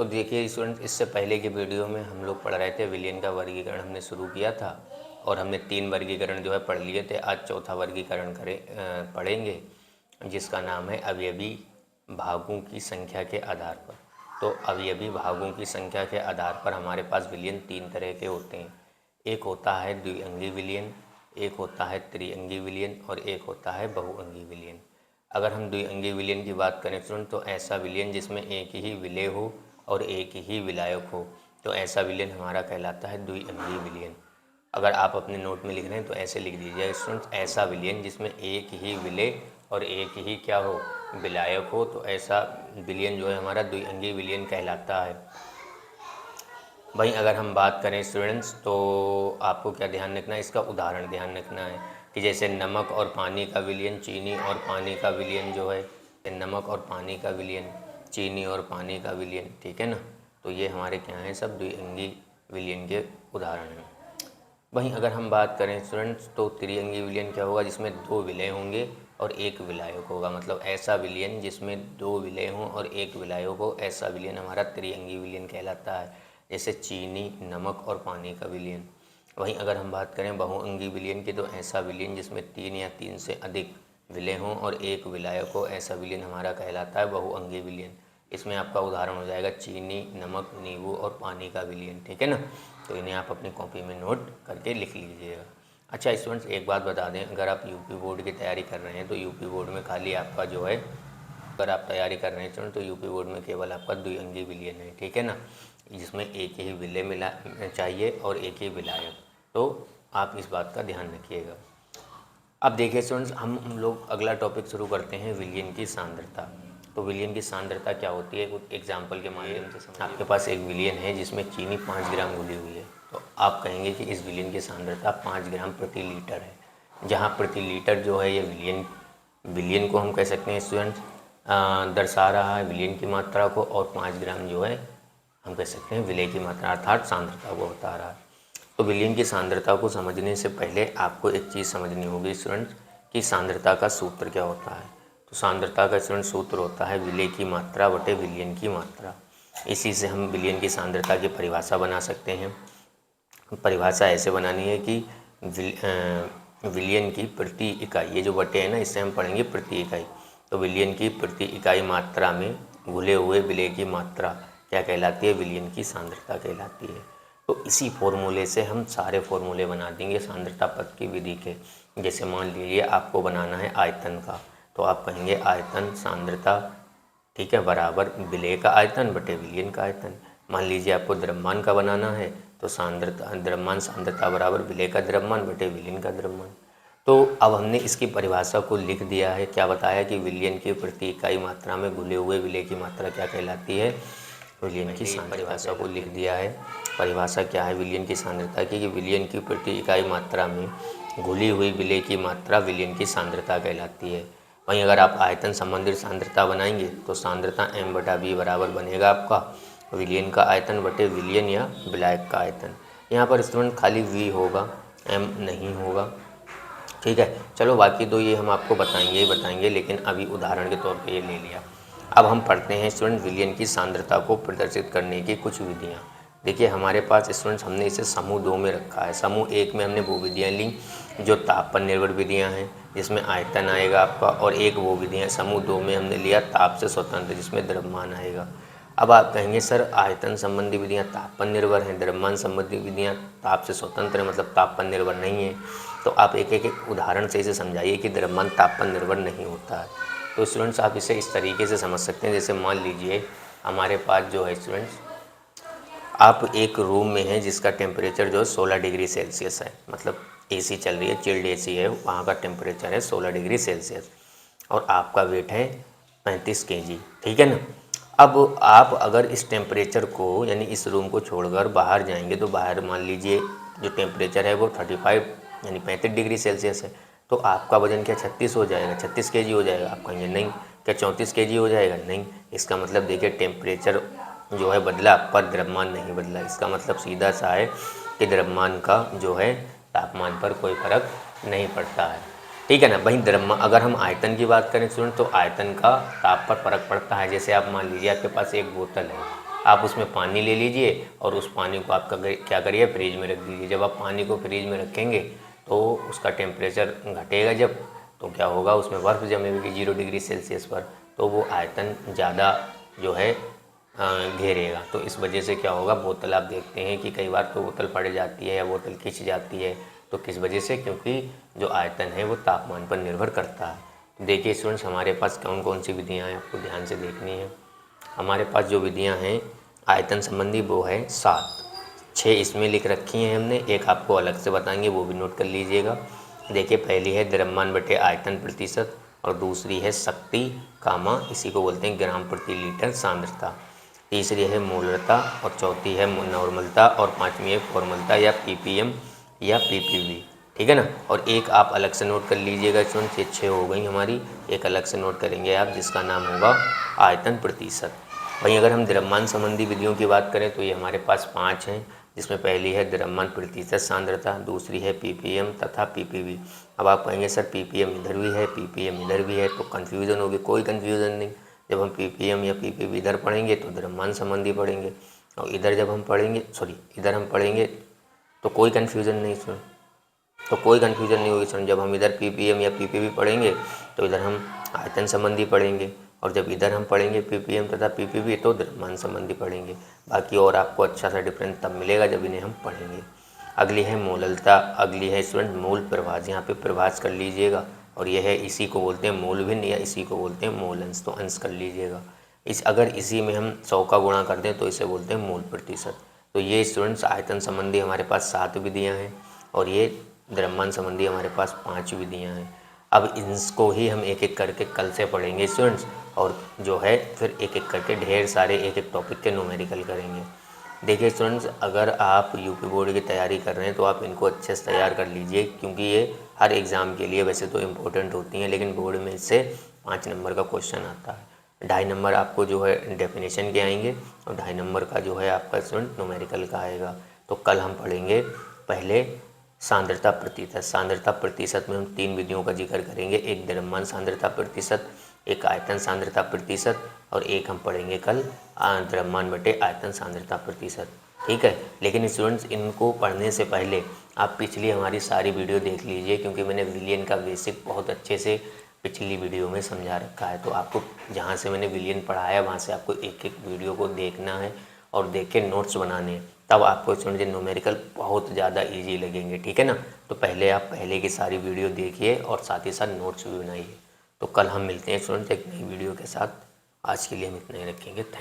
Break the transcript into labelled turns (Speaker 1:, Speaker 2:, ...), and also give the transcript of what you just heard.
Speaker 1: तो देखिए स्टूडेंट, इससे पहले की वीडियो में हम लोग पढ़ रहे थे विलियन का वर्गीकरण हमने शुरू किया था और हमने 3 वर्गीकरण जो है पढ़ लिए थे। आज चौथा वर्गीकरण पढ़ेंगे, जिसका नाम है अवयवी भागों की संख्या के आधार पर। तो अवयवी भागों की संख्या के आधार पर हमारे पास विलियन 3 तरह के होते हैं। एक होता है द्विअंगी विलियन, एक होता है त्रिअंगी विलियन और एक होता है बहुअंगी विलियन। अगर हम द्विअंगी विलियन की बात करें स्टूडेंट, तो ऐसा विलियन जिसमें एक ही विलेय हो और एक ही विलायक हो, तो ऐसा विलियन हमारा कहलाता है द्विअंगी विलियन। अगर आप अपने नोट में लिख रहे हैं तो ऐसे लिख दीजिए स्टूडेंट्स, ऐसा विलियन जिसमें एक ही विलेय और एक ही क्या हो, विलायक हो, तो ऐसा विलियन जो है हमारा द्विअंगी विलियन कहलाता है। वहीं अगर हम बात करें स्टूडेंट्स, तो आपको क्या ध्यान रखना है, इसका उदाहरण ध्यान रखना है कि जैसे नमक और पानी का विलियन, चीनी और पानी का विलियन जो है, नमक और पानी का विलियन, चीनी और पानी का विलियन, ठीक है ना। तो ये हमारे क्या हैं, सब द्विअंगी विलियन के उदाहरण हैं। वहीं अगर हम बात करें स्टूडेंट्स, तो त्रिअंगी विलियन क्या होगा, जिसमें 2 विलेय होंगे और एक विलायक होगा। मतलब ऐसा विलियन जिसमें 2 विलेय हों और एक विलायक हो, ऐसा विलियन हमारा त्रिअंगी विलियन कहलाता है। जैसे चीनी, नमक और पानी का विलियन। वहीं अगर हम बात करें बहुअंगी विलियन की, तो ऐसा विलियन जिसमें 3 या 3 से अधिक विलेय हों और एक विलायक हो, ऐसा विलियन हमारा कहलाता है बहुअंगी विलियन। इसमें आपका उदाहरण हो जाएगा चीनी, नमक, नींबू और पानी का विलियन, ठीक है ना। तो इन्हें आप अपनी कॉपी में नोट करके लिख लीजिएगा। अच्छा स्टूडेंट्स, एक बात बता दें, अगर आप यूपी बोर्ड की तैयारी कर रहे हैं तो यूपी बोर्ड में खाली आपका जो है, अगर आप तैयारी कर रहे हैं स्टूडेंट, तो यूपी बोर्ड में केवल आपका द्विअंगी विलियन है, ठीक है ना, जिसमें एक ही विलेय मिला चाहिए और एक ही विलायक। तो आप इस बात का ध्यान रखिएगा। अब देखिए स्टूडेंट्स, हम लोग अगला टॉपिक शुरू करते हैं, विलियन की सांद्रता। तो विलियन की सांद्रता क्या होती है, कुछ एग्जाम्पल के माध्यम से समझिए। आपके पास एक विलियन है जिसमें चीनी 5 ग्राम घुली हुई है, तो आप कहेंगे कि इस विलियन की सांद्रता 5 ग्राम प्रति लीटर है। जहाँ प्रति लीटर जो है ये विलियन को हम कह सकते हैं स्टूडेंट्स दर्शा रहा है, विलियन की मात्रा को, और 5 ग्राम जो है हम कह सकते हैं विलेय की मात्रा अर्थात सांद्रता को बता रहा है। तो विलियन की सांद्रता को समझने से पहले आपको एक चीज़ समझनी होगी स्टूडेंट्स कि सांद्रता का सूत्र क्या होता है। तो सांद्रता का स्टूडेंट सूत्र होता है विलेय की मात्रा बटे विलियन की मात्रा। इसी से हम विलियन की सांद्रता की परिभाषा बना सकते हैं। परिभाषा ऐसे बनानी है कि विलियन की प्रति इकाई, ये जो बटे है ना, इससे हम पढ़ेंगे प्रति इकाई। तो विलियन की प्रति इकाई मात्रा में घुले हुए विलेय की मात्रा क्या कहलाती है, विलियन की सांद्रता कहलाती है। तो इसी फॉर्मूले से हम सारे फॉर्मूले बना देंगे सांद्रता पद की विधि के। जैसे मान लीजिए आपको बनाना है आयतन का, तो आप कहेंगे आयतन सांद्रता, ठीक है, बराबर विलेय का आयतन बटे विलियन का आयतन। मान लीजिए आपको द्रव्यमान का बनाना है, तो सांद्रता, द्रव्यमान सांद्रता बराबर विलेय का द्रव्यमान बटे विलियन का द्रव्यमान। तो अब हमने इसकी परिभाषा को लिख दिया है। क्या बताया कि विलियन की प्रति इकाई मात्रा में घुले हुए विलेय की मात्रा क्या कहलाती है, विलियन की परिभाषा को लिख दिया है। परिभाषा क्या है विलियन की सांद्रता की, कि विलियन की प्रति इकाई मात्रा में घुली हुई विलेय की मात्रा विलियन की सांद्रता कहलाती है। वहीं अगर आप आयतन संबंधित सांद्रता बनाएंगे तो सांद्रता m/v बराबर बनेगा आपका विलियन का आयतन बटे विलियन या विलायक का आयतन। यहाँ पर स्टूडेंट खाली v होगा, m नहीं होगा, ठीक है। चलो बाकी तो ये हम आपको बताएंगे, लेकिन अभी उदाहरण के तौर पे ये ले लिया। अब हम पढ़ते हैं स्टूडेंट विलियन की सांद्रता को प्रदर्शित करने की कुछ विधियाँ। देखिए हमारे पास स्टूडेंट्स, हमने इसे समूह 2 में रखा है। समूह 1 में हमने वो विधियाँ ली जो ताप पर निर्भर विधियाँ हैं, जिसमें आयतन आएगा आपका, और एक वो विधियाँ समूह 2 में हमने लिया ताप से स्वतंत्र, जिसमें द्रव्यमान आएगा। अब आप कहेंगे सर आयतन संबंधी विधियाँ ताप पर निर्भर हैं, द्रव्यमान संबंधी विधियाँ ताप से स्वतंत्र हैं, मतलब ताप पर निर्भर नहीं है। तो आप एक एक उदाहरण से इसे समझाइए कि द्रव्यमान ताप पर निर्भर नहीं होता है। तो स्टूडेंट्स आप इसे इस तरीके से समझ सकते हैं। जैसे मान लीजिए हमारे पास जो है स्टूडेंट्स, आप एक रूम में हैं जिसका टेम्परेचर जो है 16 डिग्री सेल्सियस है, मतलब एसी चल रही है, चिल्ड एसी है, वहाँ का टेम्परेचर है 16 डिग्री सेल्सियस, और आपका वेट है 35 kg, ठीक है ना। अब आप अगर इस टेम्परेचर को, यानी इस रूम को छोड़कर बाहर जाएंगे, तो बाहर मान लीजिए जो टेम्परेचर है वो 35 यानी 35 डिग्री सेल्सियस है, तो आपका वजन क्या 36 हो जाएगा, 36 kg हो जाएगा। आप कहेंगे नहीं, क्या 34 kg हो जाएगा, नहीं। इसका मतलब देखिए टेम्परेचर जो है बदला पर द्रव्यमान नहीं बदला। इसका मतलब सीधा सा है कि द्रव्यमान का जो है तापमान पर कोई फर्क नहीं पड़ता है, ठीक है ना। वहीं द्रव्यमान, अगर हम आयतन की बात करें स्टूडेंट, तो आयतन का ताप पर फर्क पड़ता है। जैसे आप मान लीजिए आपके पास एक बोतल है, आप उसमें पानी ले लीजिए और उस पानी को आप क्या करिए, फ्रिज में रख दीजिए। जब आप पानी को फ्रिज में रखेंगे तो उसका टेम्परेचर घटेगा जब, तो क्या होगा, उसमें बर्फ़ जमेगी 0 डिग्री सेल्सियस पर, तो वो आयतन ज़्यादा जो है घेरेगा। तो इस वजह से क्या होगा, बोतल आप देखते हैं कि कई बार तो बोतल फट जाती है या बोतल खिंच जाती है, तो किस वजह से, क्योंकि जो आयतन है वो तापमान पर निर्भर करता है। तो देखिए स्टूडेंट्स, हमारे पास कौन कौन सी विधियाँ हैं आपको ध्यान से देखनी है। हमारे पास जो विधियाँ हैं आयतन संबंधी वो है 7, 6 इसमें लिख रखी हैं हमने, एक आपको अलग से बताएंगे, वो भी नोट कर लीजिएगा। देखिए पहली है द्रव्यमान बटे आयतन प्रतिशत, और दूसरी है शक्ति कामा, इसी को बोलते हैं ग्राम प्रति लीटर सांद्रता, तीसरी है मोलरता, और चौथी है नॉर्मलता, और पांचवी है फॉर्मलता या पीपीएम या पीपीवी। ठीक है ना। और एक आप अलग से नोट कर लीजिएगा स्टूडेंट्स, ये 6 हो गई हमारी, एक अलग से नोट करेंगे आप जिसका नाम होगा आयतन प्रतिशत। वहीं अगर हम द्रव्यमान संबंधी विधियों की बात करें तो ये हमारे पास 5 हैं, जिसमें पहली है द्रव्यमान प्रतिशत सांद्रता, दूसरी है पीपीएम तथा पीपीवी। अब आप कहेंगे सर पीपीएम इधर भी है, पीपीएम इधर भी है, तो कन्फ्यूज़न होगी। कोई कन्फ्यूज़न नहीं, जब हम पीपीएम या पीपीवी इधर पढ़ेंगे तो द्रव्यमान संबंधी पढ़ेंगे, और इधर जब हम पढ़ेंगे, इधर हम पढ़ेंगे तो कोई कन्फ्यूज़न नहीं सुन, तो कोई कन्फ्यूज़न नहीं होगी सुन। जब हम इधर पीपीएम या पीपीवी पढ़ेंगे तो इधर हम आयतन संबंधी पढ़ेंगे, और जब इधर हम पढ़ेंगे पीपीएम तथा पीपीवी तो द्रव्यमान संबंधी पढ़ेंगे। बाकी और आपको अच्छा सा डिफरेंस तब मिलेगा जब इन्हें हम पढ़ेंगे। अगली है मोललता, अगली है स्टूडेंट मोल प्रभाज, यहाँ पे प्रभाज कर लीजिएगा, और यह है, इसी को बोलते हैं मोल भिन्न या इसी को बोलते हैं मोल अंश, तो अंश कर लीजिएगा। अगर इसी में हम 100 का गुणा कर दें तो इसे बोलते हैं मोल प्रतिशत। तो ये स्टूडेंट्स आयतन संबंधी हमारे पास 7 विधियाँ हैं, और ये द्रव्यमान संबंधी हमारे पास 5 विधियाँ हैं। अब इसको ही हम एक एक करके कल से पढ़ेंगे स्टूडेंट्स, और जो है फिर एक एक करके ढेर सारे एक एक टॉपिक के न्यूमेरिकल करेंगे। देखिए स्टूडेंट्स, अगर आप यूपी बोर्ड की तैयारी कर रहे हैं तो आप इनको अच्छे से तैयार कर लीजिए, क्योंकि ये हर एग्ज़ाम के लिए वैसे तो इम्पोर्टेंट होती हैं, लेकिन बोर्ड में इससे 5 नंबर का क्वेश्चन आता है। 2.5 नंबर आपको जो है डेफिनेशन के आएंगे, और 2.5 नंबर का जो है आपका स्टूडेंट न्यूमेरिकल का आएगा। तो कल हम पढ़ेंगे पहले सांद्रता प्रतिशत। सांद्रता प्रतिशत में हम 3 विधियों का जिक्र करेंगे, एक द्रव्यमान सांद्रता प्रतिशत, एक आयतन सांद्रता प्रतिशत, और एक हम पढ़ेंगे कल द्रव्यमान बटे आयतन सांद्रता प्रतिशत। ठीक है। लेकिन स्टूडेंट्स, इनको पढ़ने से पहले आप पिछली हमारी सारी वीडियो देख लीजिए, क्योंकि मैंने विलियन का बेसिक बहुत अच्छे से पिछली वीडियो में समझा रखा है। तो आपको जहाँ से मैंने विलियन पढ़ाया वहाँ से आपको एक एक वीडियो को देखना है और देख के नोट्स बनाने हैं, तब आपको स्टूडेंट न्यूमेरिकल बहुत ज़्यादा इजी लगेंगे। ठीक है ना। तो पहले आप पहले की सारी वीडियो देखिए और साथ ही साथ नोट्स भी बनाइए। तो कल हम मिलते हैं स्टूडेंट्स एक नई वीडियो के साथ। आज के लिए हम इतना ही रखेंगे। थैंक